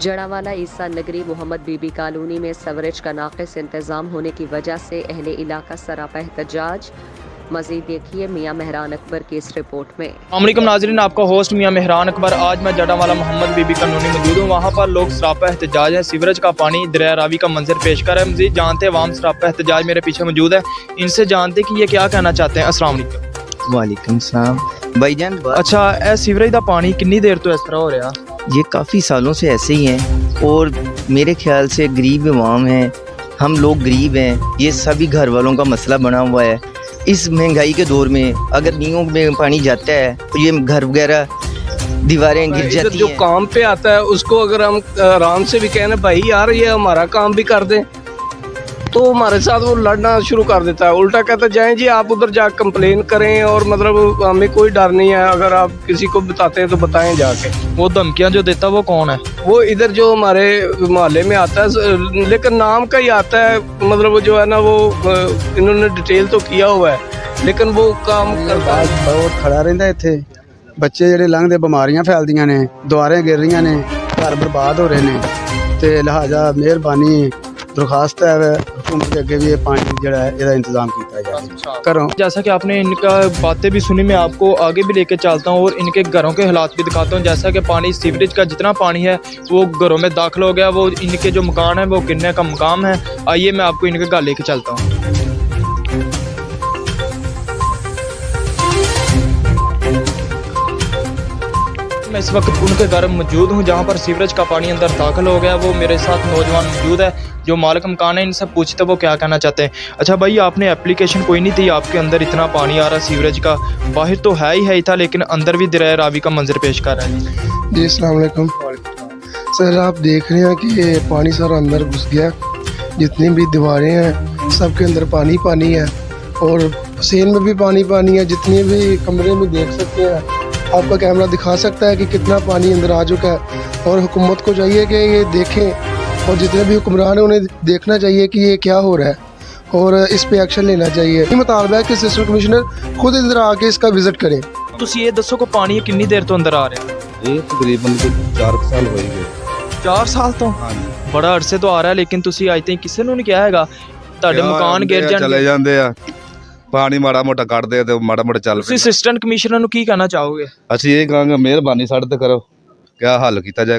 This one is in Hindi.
जड़ावाला ईसा नगरी मोहम्मद बीबी कॉलोनी में सवरेज का नाक़िस इंतज़ाम होने की वजह से अहले इलाका सरापा एहतजाज। मज़ीद देखिए मियाँ मेहरान अकबर की इस रिपोर्ट में। अस्सलामुअलैकुम नाज़रीन, आपका होस्ट मियाँ मेहरान अकबर। आज मैं जड़ावाला मोहम्मद बीबी कॉलोनी मौजूद हूँ। वहाँ पर लोग सरापा एहतजाज है, सीवरेज का पानी दरिया रावी का मंजर पेश कर रहा है। मज़ीद जानते हैं वाम सरापा एहतजाज मेरे पीछे मौजूद है, इनसे जानते कि ये क्या कहना चाहते हैं। अस्सलाम वालेकुम। वालेकुम सलाम भाईजान। अच्छा, ए सीवरेज का पानी कितनी देर तो इस तरह हो रहा? ये काफ़ी सालों से ऐसे ही हैं और मेरे ख्याल से गरीब अवाम हैं, हम लोग गरीब हैं, ये सभी घर वालों का मसला बना हुआ है। इस महंगाई के दौर में अगर नींवों में पानी जाता है तो ये घर वगैरह दीवारें गिर जाती हैं। जो काम पे आता है उसको अगर हम आराम से भी कहना भाई यार ये हमारा काम भी कर दें, तो हमारे साथ वो लड़ना शुरू कर देता है। उल्टा कहता है जाएं जी आप उधर जा कंप्लेन करें, और मतलब हमें कोई डर नहीं है, अगर आप किसी को बताते हैं तो बताएं जाके। वो धमकियाँ जो देता वो कौन है? वो इधर जो हमारे मोहल्ले में आता है, लेकिन नाम का ही आता है, मतलब वो जो है ना वो इन्होंने डिटेल तो किया हुआ है लेकिन वो काम करता है। बहुत खड़ा रहिंदा इत्थे। बच्चे ਜਿਹੜੇ ਲੰਘਦੇ ਬਿਮਾਰੀਆਂ ਫੈਲਦੀਆਂ ਨੇ, ਦੁਆਰੇ ਗਿਰ ਰਹੀਆਂ ਨੇ, ਘਰ ਬਰਬਾਦ ਹੋ ਰਹੇ ਨੇ, ਤੇ ਲਿਹਾਜ਼ਾ ਮਿਹਰਬਾਨੀ दरखास्त है हुकूमत के अगे भी ये पानी जड़ा है इसका इंतजाम किया जाए करो। जैसा कि आपने इनका बातें भी सुनी, मैं आपको आगे भी लेके चलता हूँ और इनके घरों के हालात भी दिखाता हूँ। जैसा कि पानी सीवरेज का जितना पानी है वो घरों में दाखिल हो गया, वो इनके जो मकान है वो गिरने का मकाम है। आइए मैं आपको इनके घर लेके चलता हूँ। मैं इस वक्त उनके घर मौजूद हूँ जहाँ पर सीवरेज का पानी अंदर दाखिल हो गया। वो मेरे साथ नौजवान मौजूद है जो मालिक मकान है, इनसे पूछते वो क्या कहना चाहते हैं। अच्छा भाई, आपने एप्लीकेशन कोई नहीं थी, आपके अंदर इतना पानी आ रहा सीवरेज का, बाहर तो है ही था लेकिन अंदर भी दरिया रावी का मंजर पेश कर रहा है। जी अस्सलाम वालेकुम सर, आप देख रहे हैं कि ये पानी सारा अंदर घुस गया, जितनी भी दीवारें हैं सबके अंदर पानी पानी है, और सेल में भी पानी पानी है। जितने भी कमरे में देख सकते हैं, आपका कैमरा दिखा सकता है कि कितना पानी अंदर आ चुका है। और हुकूमत को चाहिए कि ये देखें, और जितने भी हुक्मरान हैं उन्हें देखना चाहिए कि ये क्या हो रहा है और इस पे एक्शन लेना चाहिए। ये मुतालबा है कि असिस्टेंट कमिश्नर खुद इधर आके इसका विजिट करें। तुसी ये दसो को पानी कितनी देर तो अंदर आ रहा है? ये तकरीबन 4 साल हो गए। 4 साल तो बड़ा अरसे तो आ रहा है, लेकिन तुसी आज तक किसी ने नहीं कहा हैगा ਤੁਹਾਡੇ ਮਕਾਨ ਗਿਰ ਜਾਣ ਚਲੇ ਜਾਂਦੇ ਆ, ਪਾਣੀ ਮਾੜਾ ਮੋਟਾ ਕੱਢਦੇ ਆ ਤੇ ਮਾੜਾ ਮੋਟਾ ਚੱਲ ਤੁਸੀਂ ਅਸਿਸਟੈਂਟ ਕਮਿਸ਼ਨਰ ਨੂੰ ਕੀ ਕਹਿਣਾ ਚਾਹੋਗੇ? ਅਸੀਂ ਇਹ ਕਹਾਂਗੇ ਮਿਹਰਬਾਨੀ ਸਾਡੇ ਤੇ ਕਰੋ, ਕਿਆ ਹੱਲ ਕੀਤਾ ਜਾਏ।